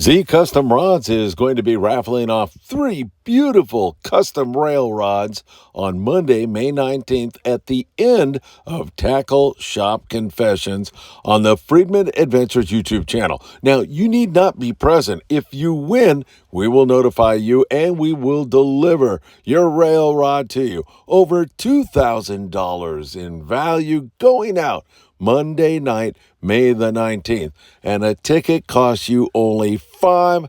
Z Custom Rods is going to be raffling off 3 beautiful custom rail rods on Monday, May 19th at the end of Tackle Shop Confessions on the Friedman Adventures YouTube channel. Now, you need not be present. If you win, we will notify you and we will deliver your rail rod to you. Over $2,000 in value going out Monday night, May the 19th. And a ticket costs you only $5.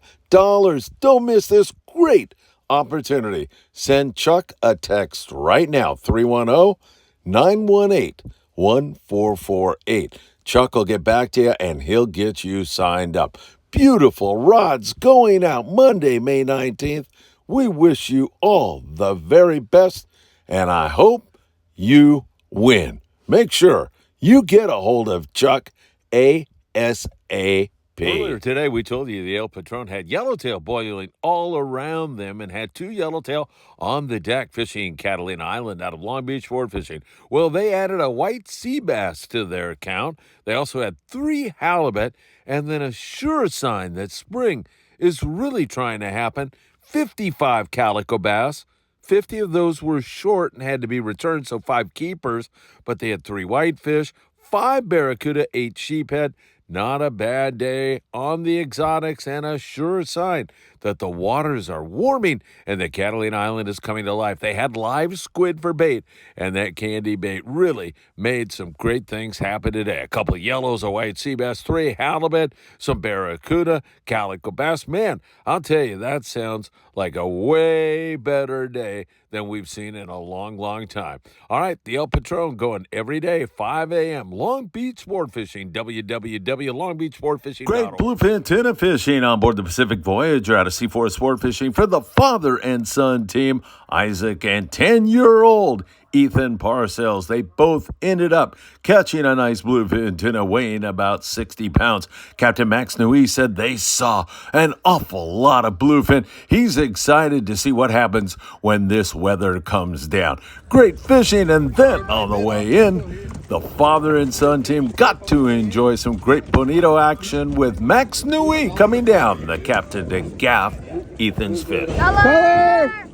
Don't miss this great opportunity. Send Chuck a text right now, 310-918-1448. Chuck will get back to you and he'll get you signed up. Beautiful rods going out Monday, May 19th. We wish you all the very best, and I hope you win. Make sure you get a hold of Chuck ASAP. Earlier today, we told you the El Patron had yellowtail boiling all around them and had 2 yellowtail on the deck fishing Catalina Island out of Long Beach Sport Fishing. Well, they added a white Seabass to their account. They also had 3 halibut, and then a sure sign that spring is really trying to happen, 55 calico bass. 50 of those were short and had to be returned, so 5 keepers, but they had 3 whitefish, 5 barracuda, 8 sheephead. Not a bad day on the exotics and a sure sign that the waters are warming and that Catalina Island is coming to life. They had live squid for bait, and that candy bait really made some great things happen today. A couple of yellows, a white sea bass, 3 halibut, some barracuda, calico bass. Man, I'll tell you, that sounds like a way better day than we've seen in a long, long time. All right, the El Patron going every day, 5 a.m. Long Beach Sport Fishing, www.longbeachsportfishing.org. Great bluefin tuna fishing on board the Pacific Voyager out of C4 Sport Fishing for the father and son team, Isaac and 10-year-old Ethan Parcells. They both ended up catching a nice bluefin tuna weighing about 60 pounds. Captain Max Nui said they saw an awful lot of bluefin. He's excited to see what happens when this weather comes down. Great fishing, and then on the way in, the father and son team got to enjoy some great bonito action with Max Nui coming down, the captain to gaff Ethan's fish. Color!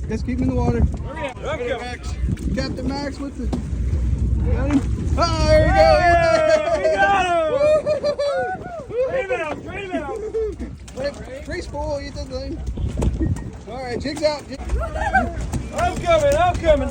Just keep him in the water. Okay. Max. Captain Max with the... Got him? Oh, there you go! We got him! Bring him out! Tree's full, you did the thing. All right, jigs out. I'm coming!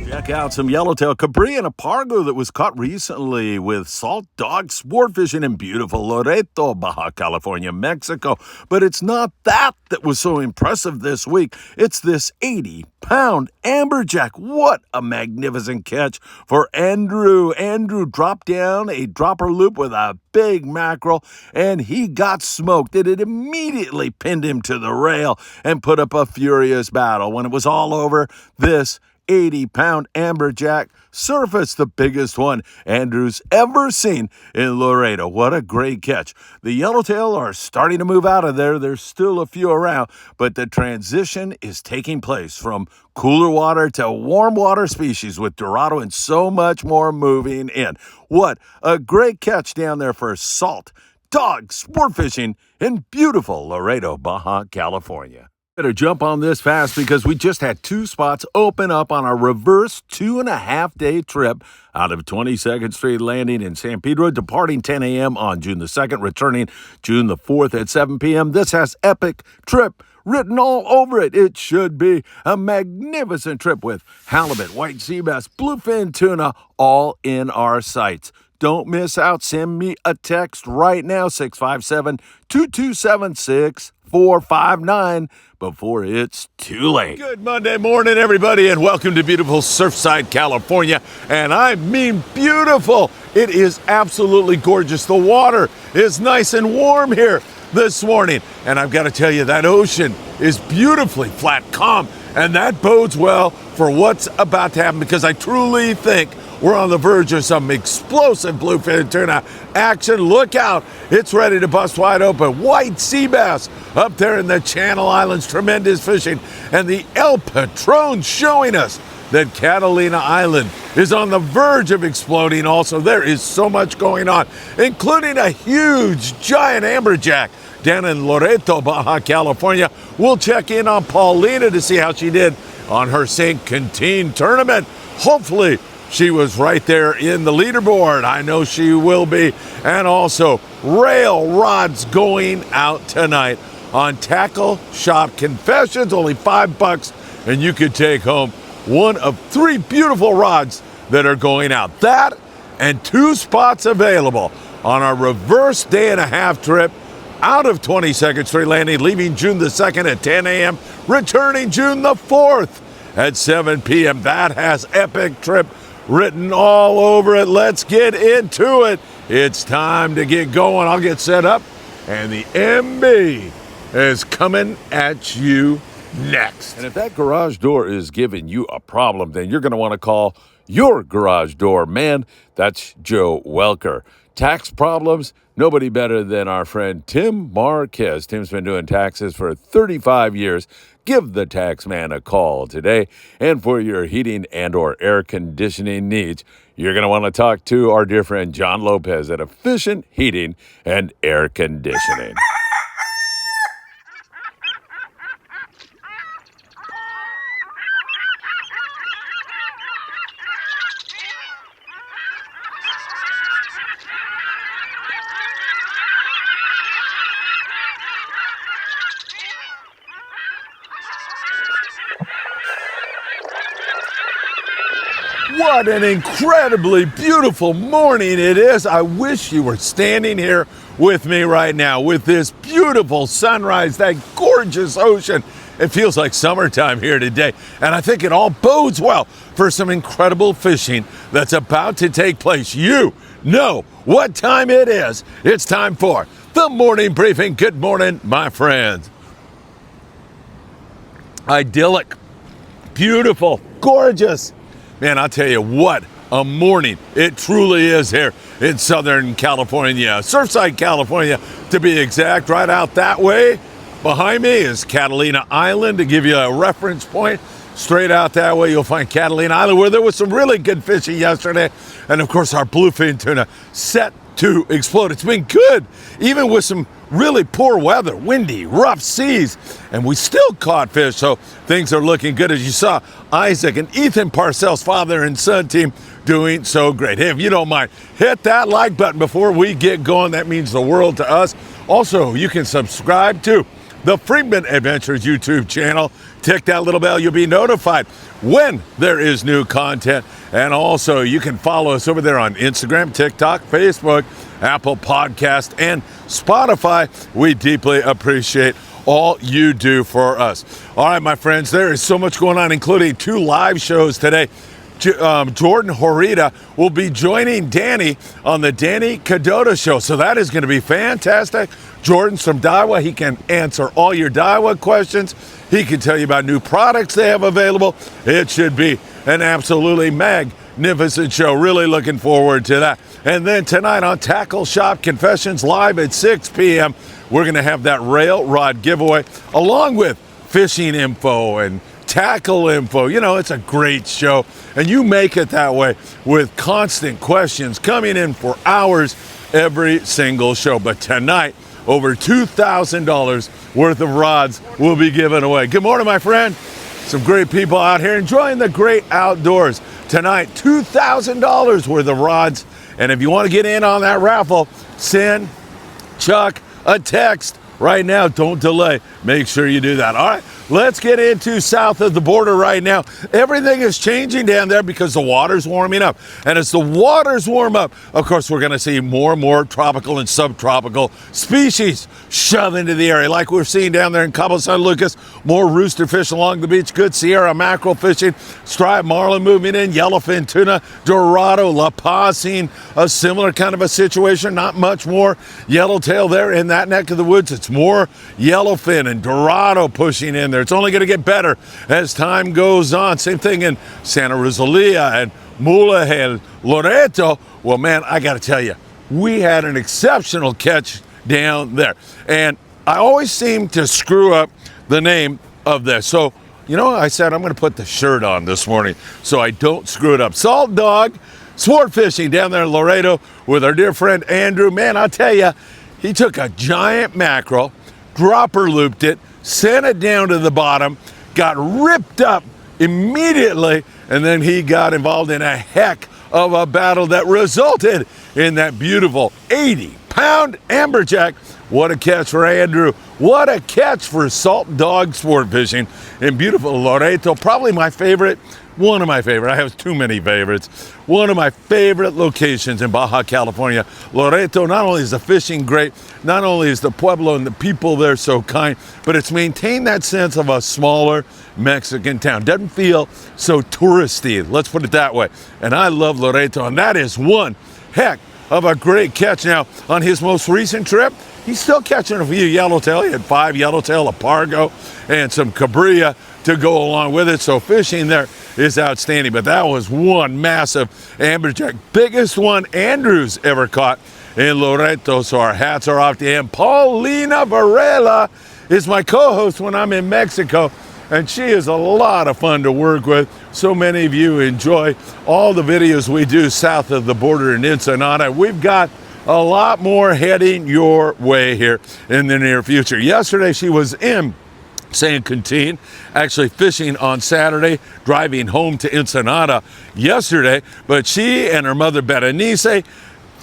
Check out some yellowtail cabri and a pargo that was caught recently with salt dog sport fishing in beautiful Loreto, Baja California, Mexico. But it's not that was so impressive this week. It's this 80-pound amberjack. What a magnificent catch for Andrew. Andrew dropped down a dropper loop with a big mackerel, and he got smoked. It immediately pinned him to the rail and put up a furious battle. When it was all over, this 80-pound amberjack surfaced, the biggest one Andrew's ever seen in Laredo. What a great catch. The yellowtail are starting to move out of there. There's still a few around, but the transition is taking place from cooler water to warm water species with Dorado and so much more moving in. What a great catch down there for salt dog sport fishing in beautiful Laredo, Baja California. Better jump on this fast because we just had 2 spots open up on our reverse 2.5-day trip out of 22nd Street Landing in San Pedro, departing 10 a.m. on June the 2nd, returning June the 4th at 7 p.m. This has epic trip written all over it. It should be a magnificent trip with halibut, white sea bass, bluefin tuna, all in our sights. Don't miss out. Send me a text right now, 657-2276-459, before it's too late. Good Monday morning, everybody, and welcome to beautiful Surfside, California. And I mean beautiful. It is absolutely gorgeous. The water is nice and warm here this morning. And I've got to tell you, that ocean is beautifully flat, calm, and that bodes well for what's about to happen, because I truly think we're on the verge of some explosive bluefin tuna action. Look out. It's ready to bust wide open. White sea bass up there in the Channel Islands. Tremendous fishing. And the El Patron showing us that Catalina Island is on the verge of exploding also. There is so much going on, including a huge, giant amberjack down in Loreto, Baja California. We'll check in on Paulina to see how she did on her St. Quentin tournament. Hopefully, she was right there in the leaderboard. I know she will be. And also, rail rods going out tonight on Tackle Shop Confessions. Only $5, and you could take home one of 3 beautiful rods that are going out. That and 2 spots available on our reverse day-and-a-half trip out of 22nd Street Landing, leaving June the 2nd at 10 a.m., returning June the 4th at 7 p.m. That has epic trip written all over it. Let's get into it. It's time to get going. I'll get set up, and the MB is coming at you next. And if that garage door is giving you a problem, then you're going to want to call your garage door man. That's Joe Welker. Tax problems? Nobody better than our friend Tim Marquez. Tim's been doing taxes for 35 years. Give the tax man a call today. And for your heating and or air conditioning needs, you're going to want to talk to our dear friend John Lopez at Efficient Heating and Air Conditioning. What an incredibly beautiful morning it is. I wish you were standing here with me right now with this beautiful sunrise, that gorgeous ocean. It feels like summertime here today, and I think it all bodes well for some incredible fishing that's about to take place. You know what time it is. It's time for the morning briefing. Good morning, my friends. Idyllic, beautiful, gorgeous. Man, I'll tell you what a morning it truly is here in Southern California, Surfside, California, to be exact. Right out that way behind me is Catalina Island. To give you a reference point, straight out that way you'll find Catalina Island, where there was some really good fishing yesterday. And of course, our bluefin tuna set to explode. It's been good, even with some really poor weather, windy, rough seas, and we still caught fish, so things are looking good. As you saw, Isaac and Ethan Parcells, father and son team, doing so great. Hey, if you don't mind, hit that like button before we get going. That means the world to us. Also, you can subscribe to the Freedman Adventures YouTube channel. Tick that little bell. You'll be notified when there is new content. And also, you can follow us over there on Instagram, TikTok, Facebook, Apple Podcast, and Spotify. We deeply appreciate all you do for us. All right, my friends, there is so much going on, including 2 live shows today. Jordan Horita will be joining Danny on the Danny Cadota Show. So that is going to be fantastic. Jordan's from Daiwa. He can answer all your Daiwa questions. He can tell you about new products they have available. It should be an absolutely magnificent show. Really looking forward to that. And then tonight on Tackle Shop Confessions live at 6 p.m., we're going to have that rail rod giveaway along with fishing info and tackle info. You know, it's a great show, and you make it that way with constant questions coming in for hours every single show. But tonight, over $2,000 worth of rods will be given away. Good morning, my friend. Some great people out here enjoying the great outdoors. Tonight, $2,000 worth of rods. And if you want to get in on that raffle, send Chuck a text right now. Don't delay. Make sure you do that. All right, let's get into south of the border right now. Everything is changing down there because the water's warming up. And as the waters warm up, of course, we're going to see more and more tropical and subtropical species shove into the area. Like we're seeing down there in Cabo San Lucas, more rooster fish along the beach, good Sierra mackerel fishing, striped marlin moving in, yellowfin tuna, Dorado, La Paz seeing a similar kind of a situation. Not much more yellowtail there in that neck of the woods. It's more yellowfin and Dorado pushing in there. It's only going to get better as time goes on. Same thing in Santa Rosalia and Mulahel, Loreto. Well, man, I got to tell you, we had an exceptional catch down there. And I always seem to screw up the name of this. So you know, I said I'm going to put the shirt on this morning so I don't screw it up. Salt Dog Sport Fishing down there in Laredo with our dear friend Andrew. Man, I'll tell you, he took a giant mackerel, dropper looped it, sent it down to the bottom, got ripped up immediately, and then he got involved in a heck of a battle that resulted in that beautiful 80-pound amberjack. What a catch for Andrew. What a catch for Salt Dog Sport Fishing in beautiful Loreto. Probably my favorite, one of my favorite. I have too many favorites. One of my favorite locations in Baja California. Loreto, not only is the fishing great, not only is the pueblo and the people there so kind, but it's maintained that sense of a smaller Mexican town. Doesn't feel so touristy, let's put it that way. And I love Loreto, and that is one heck of a great catch. Now, on his most recent trip, he's still catching a few yellowtail. He had 5 yellowtail, a pargo, and some cabrilla to go along with it. So fishing there is outstanding. But that was one massive amberjack, biggest one Andrew's ever caught in Loreto. So our hats are off to him. Paulina Varela is my co-host when I'm in Mexico, and she is a lot of fun to work with. So many of you enjoy all the videos we do south of the border in Ensenada. We've got a lot more heading your way here in the near future. Yesterday she was in San Quintin, actually fishing on Saturday, driving home to Ensenada yesterday, but she and her mother Berenice,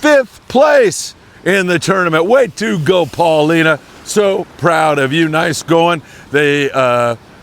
5th place in the tournament. Way to go, Paulina. So proud of you. Nice going. They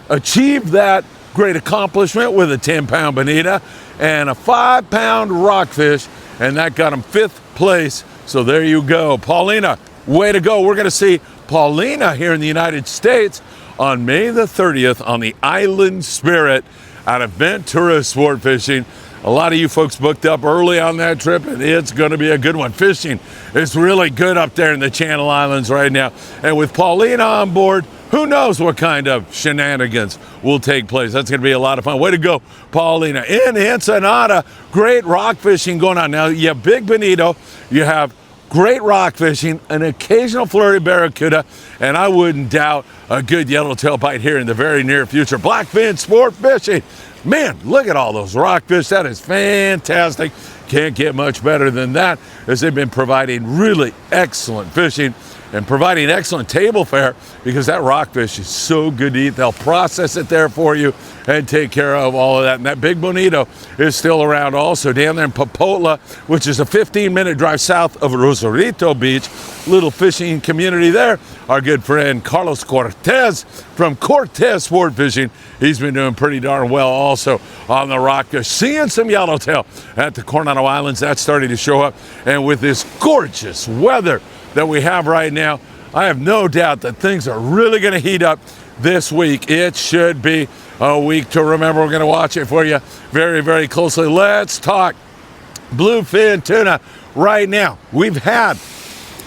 achieved that great accomplishment with a 10-pound bonita and a 5-pound rockfish, and that got them 5th place. So there you go. Paulina, way to go. We're going to see Paulina here in the United States on May the 30th on the Island Spirit out of Ventura Sport Fishing. A lot of you folks booked up early on that trip, and it's going to be a good one. Fishing is really good up there in the Channel Islands right now. And with Paulina on board, who knows what kind of shenanigans will take place. That's going to be a lot of fun. Way to go, Paulina. In Ensenada, great rock fishing going on. Now, you have big bonito, you have great rock fishing, an occasional flurry barracuda, and I wouldn't doubt a good yellowtail bite here in the very near future. Blackfin Sport Fishing. Man, look at all those rockfish. That is fantastic. Can't get much better than that, as they've been providing really excellent fishing and providing excellent table fare, because that rockfish is so good to eat. They'll process it there for you and take care of all of that. And that big bonito is still around also down there in Popotla, which is a 15-minute drive south of Rosarito Beach. Little fishing community there. Our good friend Carlos Cortez from Cortez Sport Fishing, he's been doing pretty darn well also on the rockfish. Seeing some yellowtail at the Coronado Islands, that's starting to show up. And with this gorgeous weather that we have right now, I have no doubt that things are really going to heat up this week. It should be a week to remember. We're going to watch it for you very, very closely. Let's talk bluefin tuna right now. We've had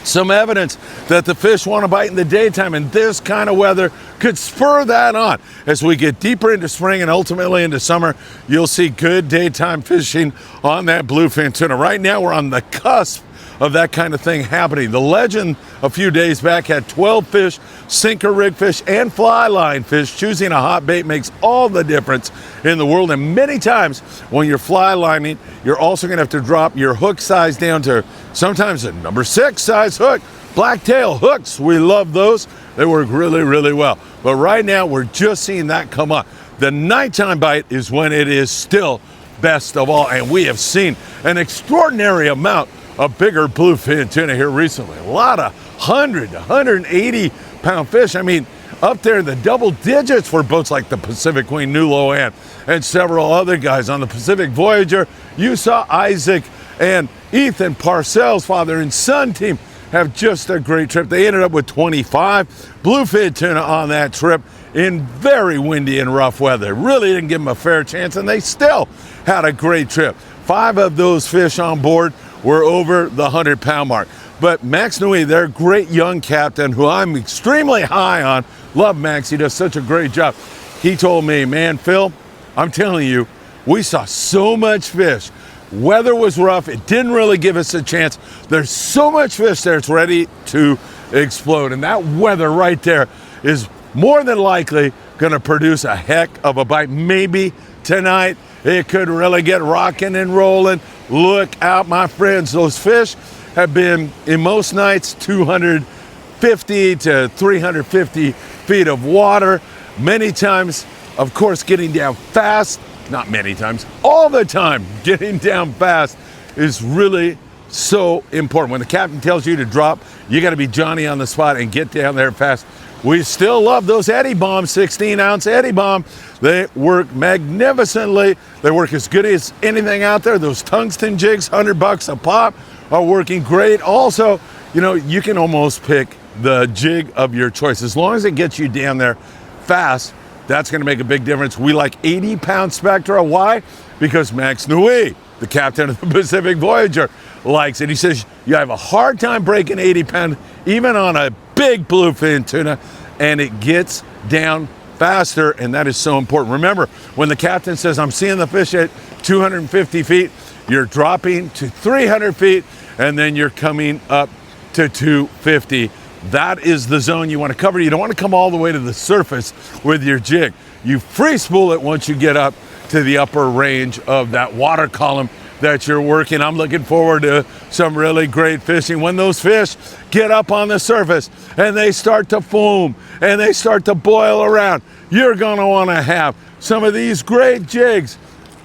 some evidence that the fish want to bite in the daytime, and this kind of weather could spur that on. As we get deeper into spring and ultimately into summer, you'll see good daytime fishing on that bluefin tuna. Right now, we're on the cusp of that kind of thing happening. The Legend a few days back had 12 fish, sinker rig fish, and fly line fish. Choosing a hot bait makes all the difference in the world, and many times when you're fly lining, you're also going to have to drop your hook size down to sometimes a number 6 size hook. Blacktail hooks, we love those. They work really, really well. But right now, we're just seeing that come up. The nighttime bite is when it is still best of all, and we have seen an extraordinary amount of bigger bluefin tuna here recently. A lot of 100 to 180 pound fish. I mean, up there in the double digits for boats like the Pacific Queen, New Loan, and several other guys on the Pacific Voyager. You saw Isaac and Ethan Parcells, father and son team, have just a great trip. They ended up with 25 bluefin tuna on that trip in very windy and rough weather. Really didn't give them a fair chance, and they still had a great trip. 5 of those fish on board were over the 100-pound mark. But Max Nui, their great young captain, who I'm extremely high on, love Max, he does such a great job. He told me, man, Phil, I'm telling you, we saw so much fish. Weather was rough, it didn't really give us a chance. There's so much fish there, it's ready to explode. And that weather right there is more than likely going to produce a heck of a bite. Maybe tonight it could really get rocking and rolling. Look out, my friends. Those fish have been, in most nights, 250 to 350 feet of water. Many times, of course, getting down fast. Not many times, all the time, getting down fast is really so important. When the captain tells you to drop, you got to be Johnny on the spot and get down there fast. We still love those Eddie Bombs, 16-ounce Eddie Bomb. They work magnificently. They work as good as anything out there. Those tungsten jigs, $100 a pop, are working great. Also, you know, you can almost pick the jig of your choice. As long as it gets you down there fast, that's going to make a big difference. We like 80-pound Spectra. Why? Because Max Nui, the captain of the Pacific Voyager, likes it. He says you have a hard time breaking 80-pound, even on a big bluefin tuna, and it gets down faster, and that is so important. Remember, when the captain says, I'm seeing the fish at 250 feet, you're dropping to 300 feet, and then you're coming up to 250. That is the zone you want to cover. You don't want to come all the way to the surface with your jig. You free spool it once you get up to the upper range of that water column that you're working. I'm looking forward to some really great fishing. When those fish get up on the surface and they start to foam and they start to boil around, you're going to want to have some of these great jigs.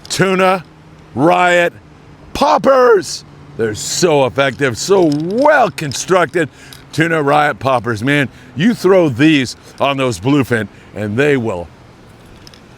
Tuna, riot, poppers. They're so effective, so well constructed. Tuna riot poppers, man, you throw these on those bluefin and they will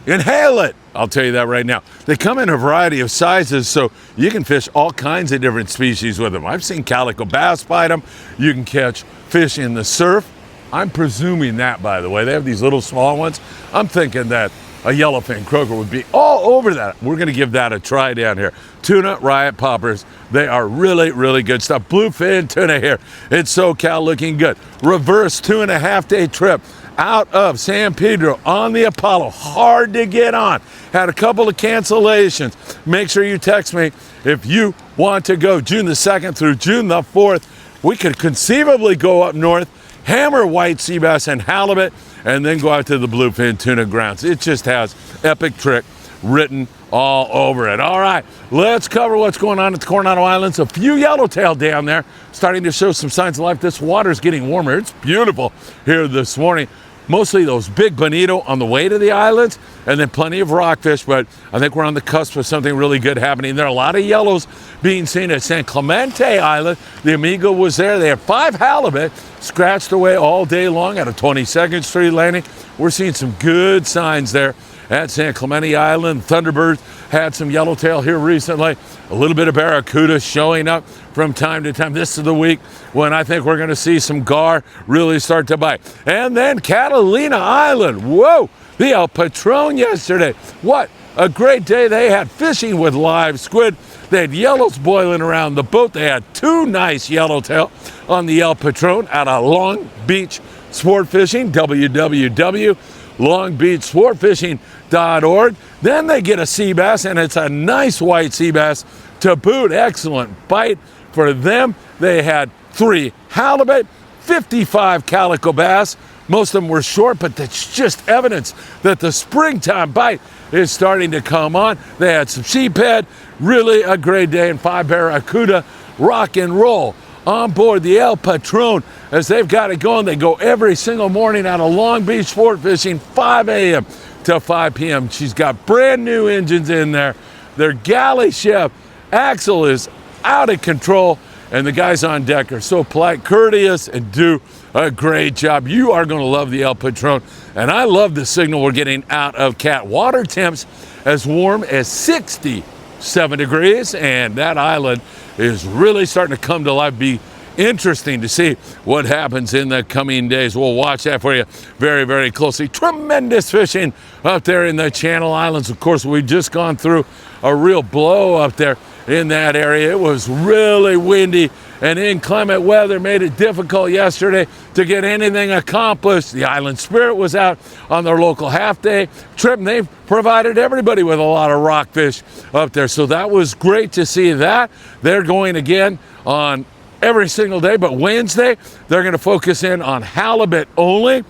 inhale it. I'll tell you that right now. They come in a variety of sizes, so you can fish all kinds of different species with them. I've seen calico bass bite them. You can catch fish in the surf. I'm presuming that, by the way. They have these little small ones. I'm thinking that a yellowfin croaker would be all over that. We're going to give that a try down here. Tuna riot poppers. They are really, really good stuff. Bluefin tuna here in SoCal, looking good. Reverse 2.5-day trip out of San Pedro on the Apollo. Hard to get on. Had a couple of cancellations. Make sure you text me if you want to go June the 2nd through June the 4th. We could conceivably go up north, hammer white sea bass and halibut, and then go out to the bluefin tuna grounds. It just has epic trick written all over it. All right, let's cover what's going on at the Coronado Islands. A few yellowtail down there starting to show some signs of life. This water's getting warmer. It's beautiful here this morning. Mostly those big bonito on the way to the islands, and then plenty of rockfish, but I think we're on the cusp of something really good happening. There are a lot of yellows being seen at San Clemente Island. The Amigo was there. They had 5 halibut scratched away all day long at a 22nd Street landing. We're seeing some good signs there at San Clemente Island. Thunderbirds had some yellowtail here recently. A little bit of barracuda showing up from time to time. This is the week when I think we're going to see some gar really start to bite. And then Catalina Island. Whoa, the El Patron yesterday. What a great day they had fishing with live squid. They had yellows boiling around the boat. They had 2 nice yellowtail on the El Patron out of Long Beach Sport Fishing, www.longbeachsportfishing.org. Then they get a sea bass, and it's a nice white sea bass to boot. Excellent bite for them. They had 3 halibut, 55 calico bass. Most of them were short, but that's just evidence that the springtime bite is starting to come on. They had some sheephead, really a great day, and 5 barracuda. Rock and roll on board the El Patron as they've got it going. They go every single morning out of Long Beach Sport Fishing, 5 a.m. to 5 p.m. She's got brand new engines in there. Their galley chef, Axel, is out of control, and the guys on deck are so polite, courteous, and do a great job. You are going to love the El Patron, and I love the signal we're getting out of Cat. Water temps as warm as 67 degrees, and that island is really starting to come to life. Be interesting to see what happens in the coming days. We'll watch that for you very, very closely. Tremendous fishing up there in the Channel Islands. Of course, we've just gone through a real blow up there in that area. It was really windy, and inclement weather made it difficult yesterday to get anything accomplished. The Island Spirit was out on their local half-day trip, and they've provided everybody with a lot of rockfish up there. So that was great to see that. They're going again on every single day, but Wednesday, they're going to focus in on halibut only.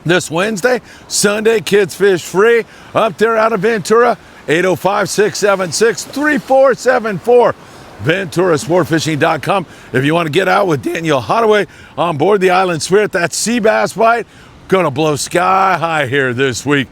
this Wednesday. Sunday, kids fish free up there out of Ventura. 805-676-3474. VenturaSportFishing.com. If you want to get out with Daniel Hottaway on board the Island Spirit, that sea bass bite gonna blow sky high here this week.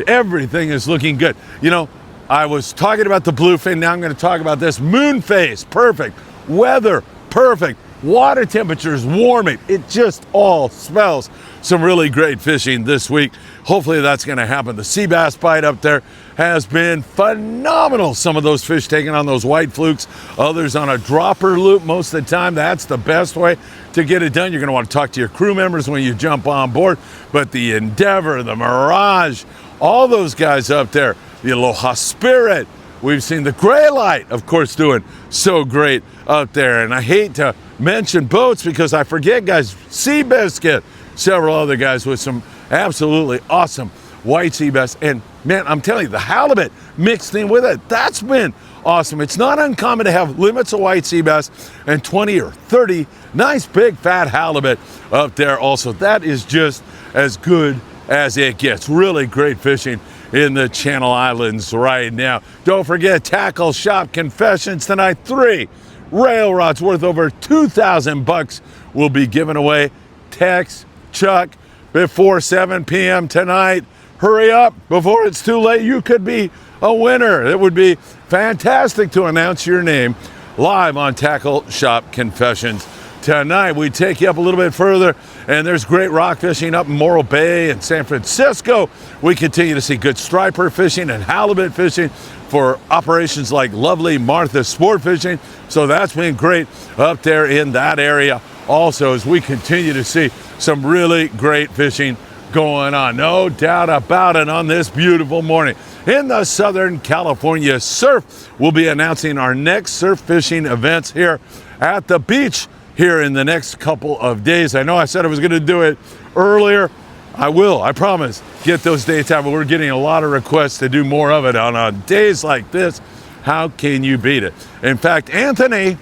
Everything is looking good. You know, I was talking about the bluefin. Now I'm going to talk about this moon face. Perfect. Weather, perfect. Water temperatures warming. It just all smells some really great fishing this week. Hopefully that's going to happen. The sea bass bite up there has been phenomenal. Some of those fish taking on those white flukes, others on a dropper loop most of the time. That's the best way to get it done. You're going to want to talk to your crew members when you jump on board. But the Endeavor, the Mirage, all those guys up there, the Aloha Spirit, we've seen the Gray Light, of course, doing so great out there. And I hate to mention boats because I forget, guys, Seabiscuit, several other guys with some absolutely awesome white sea bass. And man, I'm telling you, the halibut mixed in with it, that's been awesome. It's not uncommon to have limits of white sea bass and 20 or 30 nice big fat halibut up there also. That is just as good as it gets. Really great fishing in the Channel Islands right now. Don't forget, Tackle Shop Confessions tonight. 3 rail rods worth over $2,000 will be given away. Text Chuck before 7 p.m. tonight. Hurry up before it's too late. You could be a winner. It would be fantastic to announce your name live on Tackle Shop Confessions. Tonight, we take you up a little bit further, and there's great rock fishing up in Morro Bay and San Francisco. We continue to see good striper fishing and halibut fishing for operations like lovely Martha Sport Fishing. So that's been great up there in that area. Also, as we continue to see some really great fishing going on, no doubt about it, on this beautiful morning. In the Southern California Surf, we'll be announcing our next surf fishing events here at the beach here in the next couple of days. I know I said I was going to do it earlier. I will, I promise, get those dates out, but we're getting a lot of requests to do more of it on days like this. How can you beat it? In fact, Anthony,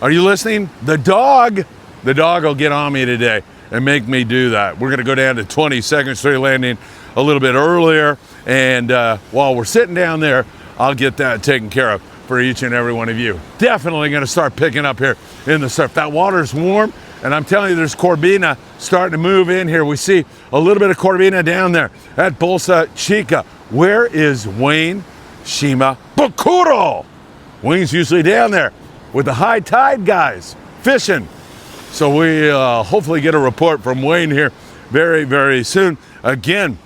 are you listening? The dog will get on me today and make me do that. We're going to go down to 22nd Street Landing a little bit earlier, and while we're sitting down there, I'll get that taken care of for each and every one of you. Definitely going to start picking up here in the surf. That water's warm, and I'm telling you, there's Corbina starting to move in here. We see a little bit of Corbina down there at Bolsa Chica. Where is Wayne Shima Bakuro? Wayne's usually down there with the high tide guys fishing. So we hopefully get a report from Wayne here very, very soon. Again,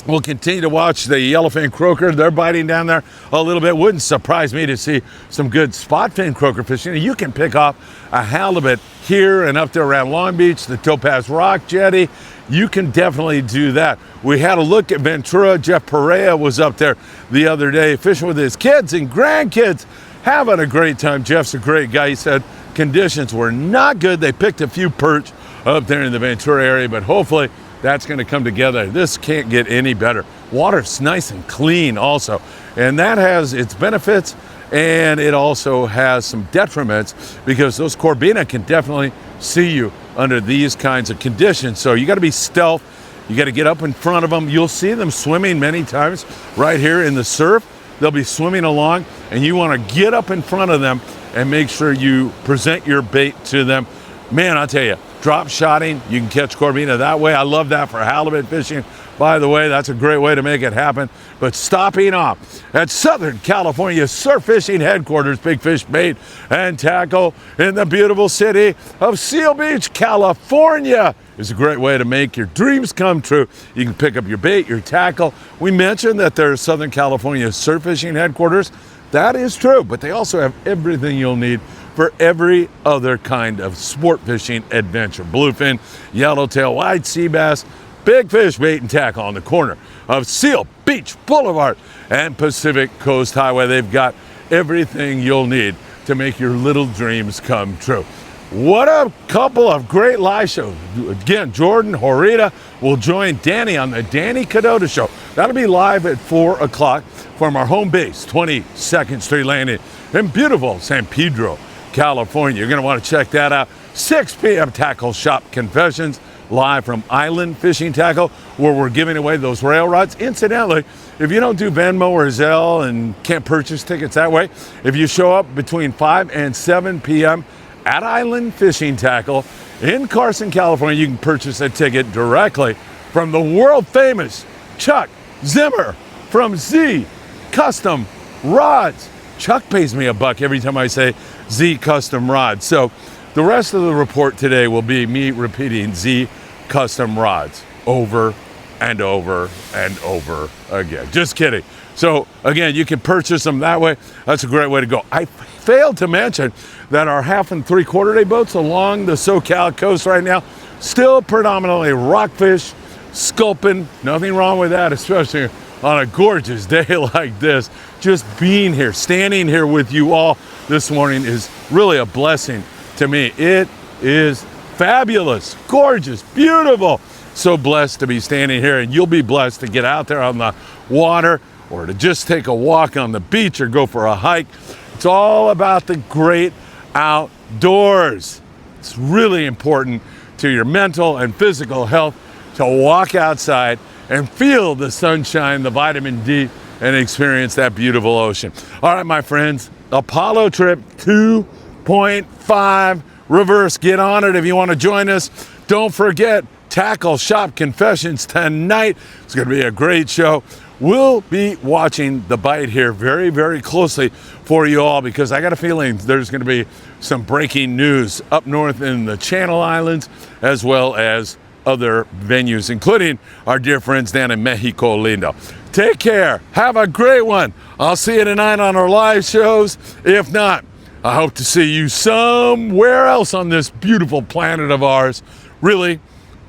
we'll continue to watch the yellowfin croaker. They're biting down there a little bit. Wouldn't surprise me to see some good spot fin croaker fishing. You can pick off a halibut here and up there around Long Beach, the Topaz Rock Jetty. You can definitely do that. We had a look at Ventura. Jeff Perea was up there the other day fishing with his kids and grandkids, having a great time. Jeff's a great guy. He said conditions were not good. They picked a few perch up there in the Ventura area, but hopefully that's going to come together. This can't get any better. Water's nice and clean also, and that has its benefits, and it also has some detriments because those Corbina can definitely see you under these kinds of conditions. So you got to be stealth. You got to get up in front of them. You'll see them swimming many times right here in the surf. They'll be swimming along, and you want to get up in front of them and make sure you present your bait to them. Man, I'll tell you, drop shotting, you can catch Corbina that way. I love that for halibut fishing. By the way, that's a great way to make it happen. But stopping off at Southern California Surf Fishing Headquarters, Big Fish Bait and Tackle in the beautiful city of Seal Beach, California, is a great way to make your dreams come true. You can pick up your bait, your tackle. We mentioned that there's Southern California Surf Fishing Headquarters. That is true, but they also have everything you'll need for every other kind of sport fishing adventure. Bluefin, yellowtail, white sea bass, big fish bait and tackle on the corner of Seal Beach Boulevard and Pacific Coast Highway. They've got everything you'll need to make your little dreams come true. What a couple of great live shows. Again, Jordan Horita will join Danny on the Danny Cadota Show. That'll be live at 4 o'clock from our home base, 22nd Street Landing in beautiful San Pedro, California. You're going to want to check that out. 6 p.m. Tackle Shop Confessions live from Island Fishing Tackle, where we're giving away those rail rods. Incidentally, if you don't do Venmo or Zelle and can't purchase tickets that way, if you show up between 5 and 7 p.m. at Island Fishing Tackle in Carson, California, you can purchase a ticket directly from the world famous Chuck Zimmer from Z Custom Rods. Chuck pays me $1 every time I say Z Custom Rods. So the rest of the report today will be me repeating Z Custom Rods over and over and over again. Just kidding. So again, you can purchase them that way. That's a great way to go. I failed to mention that our 1/2 and 3/4 day boats along the SoCal coast right now, still predominantly rockfish, sculpin. Nothing wrong with that, especially on a gorgeous day like this. Just being here, standing here with you all this morning is really a blessing to me. It is fabulous, gorgeous, beautiful. So blessed to be standing here, and you'll be blessed to get out there on the water or to just take a walk on the beach or go for a hike. It's all about the great outdoors. It's really important to your mental and physical health to walk outside and feel the sunshine, the vitamin D, and experience that beautiful ocean. All right, my friends, Apollo trip 2.5 reverse. Get on it if you want to join us. Don't forget, Tackle Shop Confessions tonight. It's going to be a great show. We'll be watching the bite here very, very closely for you all, because I got a feeling there's going to be some breaking news up north in the Channel Islands, as well as other venues, including our dear friends down in Mexico Lindo. Take care. Have a great one. I'll see you tonight on our live shows. If not, I hope to see you somewhere else on this beautiful planet of ours really,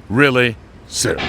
really soon.